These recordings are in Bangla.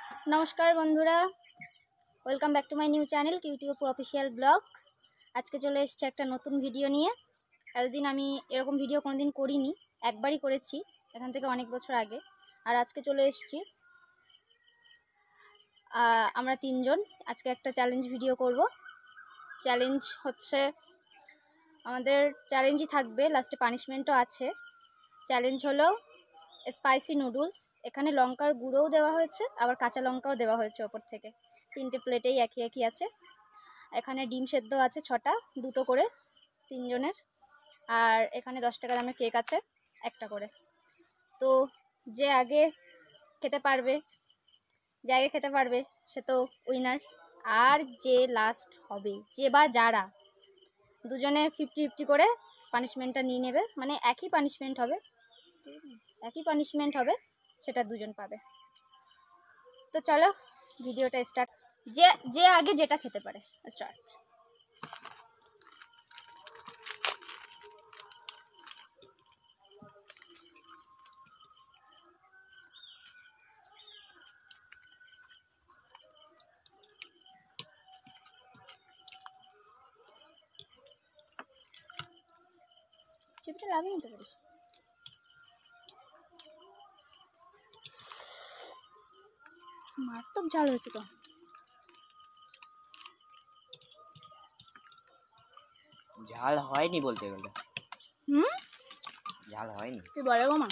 नमस्कार बंधुरा welcome back to my new channel किউটিউব অফিশিয়াল ব্লগ। আজকে চলে এসেছে একটা নতুন ভিডিও নিয়ে। এতদিন আমি এরকম ভিডিও কোনোদিন করিনি, একবারই করেছি এখান থেকে অনেক বছর আগে। আর আজকে চলে এসেছি আমরা তিনজন আজকে একটা চ্যালেঞ্জ ভিডিও করব। চ্যালেঞ্জ হচ্ছে আমাদের চ্যালেঞ্জই থাকবে, লাস্টে পানিশমেন্টও আছে। চ্যালেঞ্জ হলো স্পাইসি নুডলস। এখানে লঙ্কার গুঁড়োও দেওয়া হয়েছে, আবার কাঁচা লঙ্কাও দেওয়া হয়েছে ওপর থেকে। তিনটে প্লেটেই একই একই আছে। এখানে ডিম সেদ্ধ আছে 6টা, 2টো করে তিনজনের। আর এখানে 10 টাকা দামের কেক আছে একটা করে। তো যে আগে খেতে পারবে সে তো উইনার। আর যে লাস্ট হবে, যে বা যারা দুজনে 50-50 করে পানিশমেন্টটা নিয়ে নেবে, মানে একই পানিশমেন্ট হবে, সেটা দুজন পাবে। তো চলো ভিডিওটা স্টার্ট। যে আগে যেটা খেতে পারে স্টার্ট। চিপটা লাগিয়ে নিতে পারিস। মারাত্মক ঝাল হয়েছে তো। ঝাল হয়নি বলতে গেলে। ঝাল হয়নি কি বলে গো মা?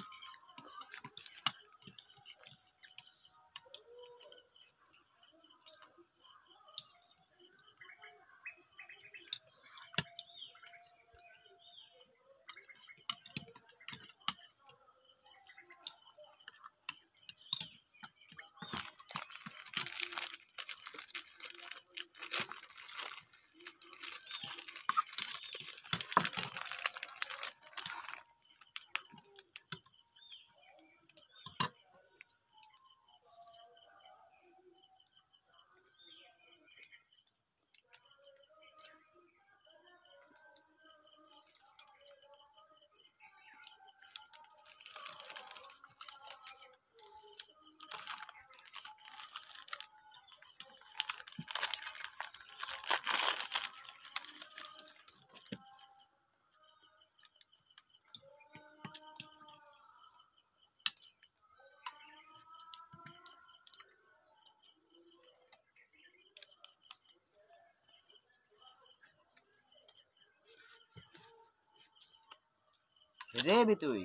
রেবি তুই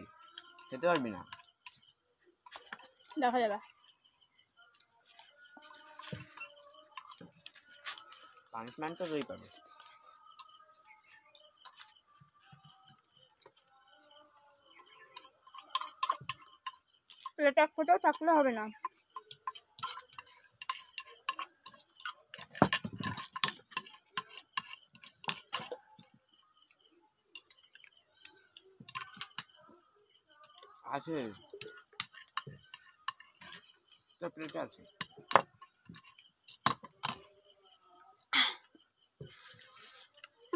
খেতে পারবি না, দেখা যাবে। পানিশমেন্ট তো তুই পাবি। প্লেটে এক ফোঁটাও থাকলে হবে না। আছে তোর প্লেটে আছে।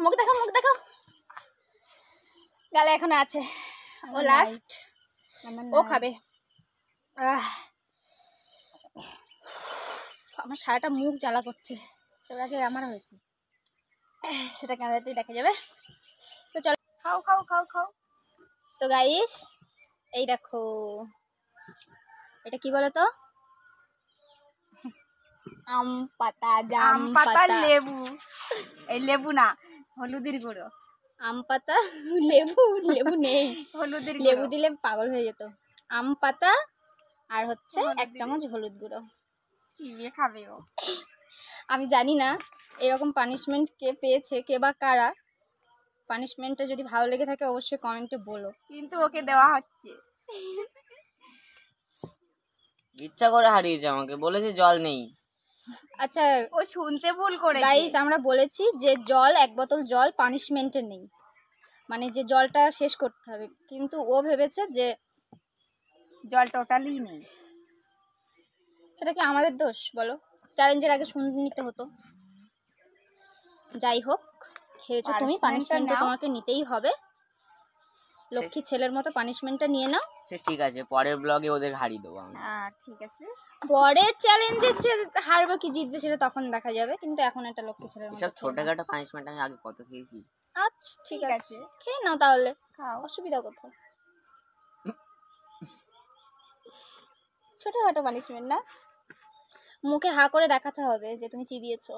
মুখ দেখো গালে এখনো আছে। ও লাস্ট, ও খাবে। আমার সারাটা মুখ জ্বালা করছে। তোর আগে আমার হয়েছে, সেটা ক্যামেরাতেই দেখা যাবে। তো চলো খাও। তো গাইস এই দেখো, এটা কি বলো তো? আম পাতা, জাম পাতা, লেবু। এই লেবু না, হলুদের গুঁড়ো। আম পাতা, লেবু নেই। হলুদের লেবু দিলে পাগল হয়ে যেত। আম পাতা আর হচ্ছে 1 চামচ হলুদ গুঁড়ো। চিবিয়ে খাবে ও। আমি জানি না এরকম পানিশমেন্ট কে পেয়েছে, কে বা কারা। পানিশমেন্টটা যদি ভালো লেগে থাকে অবশ্যই কমেন্টে বলো। কিন্তু ওকে দেওয়া হচ্ছে। ইচ্ছা করে হারিয়েছে, আমাকে বলেছে জল নেই। আচ্ছা ও শুনতে ভুল করেছে। গাইস, আমরা বলেছি যে জল 1 বোতল জল পানিশমেন্টে নেই, মানে যে জলটা শেষ করতে হবে, কিন্তু ও ভেবেছে যে জল টোটালি নেই। সেটা কি আমাদের দোষ বলো? চ্যালেঞ্জের আগে শুনে নিতে হতো। যাই হোক, খেয়েছো তুমি, পানিশমেন্টটা তোমাকে নিতেই হবে। লক্ষ্মী ছেলের মতো পানিশমেন্টটা নিয়ে নাও। সে ঠিক আছে, পরের ব্লগে ওদের হারিয়ে দেবো আমি। ঠিক আছে। পরের চ্যালেঞ্জে হারবে কি জিতবে সেটা তখন দেখা যাবে, কিন্তু এখন একটা লক্ষ্মী ছেলের মতো এসব ছোটখাটো পানিশমেন্ট আমি আগে কত খেয়েছি। আচ্ছা ঠিক আছে, খেয়ে নাও তাহলে, খাও। অসুবিধা কোথায়? ছোটখাটো পানিশমেন্ট না, মুখে হা করে দেখাতে হবে যে তুমি চিবিয়েছো।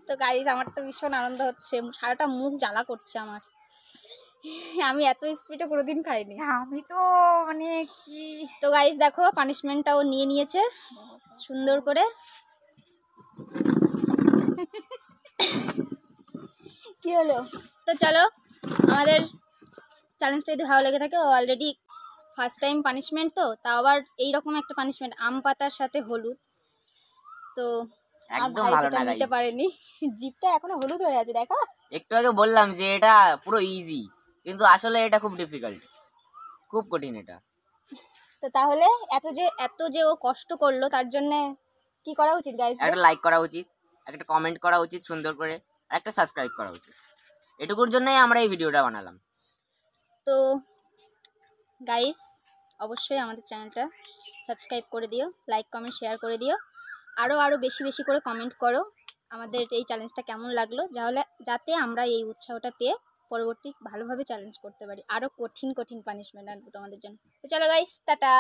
তো গাইস আমার তো ভীষণ আনন্দ হচ্ছে, সারাটা মুখ জ্বালা করছে আমার। আমি এত স্পিডে কোনোদিন খাইনি। আমি তো মানে কি, তো গাইস দেখো পানিশমেন্টটাও নিয়ে নিয়েছে সুন্দর করে। কি হলো? তো চলো, আমাদের চ্যালেঞ্জটা যদি ভালো লেগে থাকে, অলরেডি ফার্স্ট টাইম পানিশমেন্ট, তো তাও আবার এইরকম একটা পানিশমেন্ট আম পাতার সাথে হলুদ, তো একদম ভালো না নিতে গাইস। পারেনি, জিভটা এখনো হলুদ হয়ে আছে দেখো। একটু আগে বললাম যে এটা পুরো ইজি, কিন্তু আসলে এটা খুব ডিফিকাল্ট, খুব কঠিন এটা। তো তাহলে এত যে ও কষ্ট করলো তার জন্য কি করা উচিত গাইস? একটা লাইক করা উচিত, একটা কমেন্ট করা উচিত সুন্দর করে, আর একটা সাবস্ক্রাইব করা উচিত। এটুকুর জন্যই আমরা এই ভিডিওটা বানালাম। তো গাইস অবশ্যই আমাদের চ্যানেলটা সাবস্ক্রাইব করে দিও, লাইক কমেন্ট শেয়ার করে দিও, আরও বেশি বেশি করে কমেন্ট করো আমাদের এই চ্যালেঞ্জটা কেমন লাগলো, যাতে আমরা এই উৎসাহটা পেয়ে পরবর্তী ভালোভাবে চ্যালেঞ্জ করতে পারি, আরও কঠিন কঠিন পানিশমেন্ট আনবো তোমাদের জন্য। তো চলো গাইস, টাটা।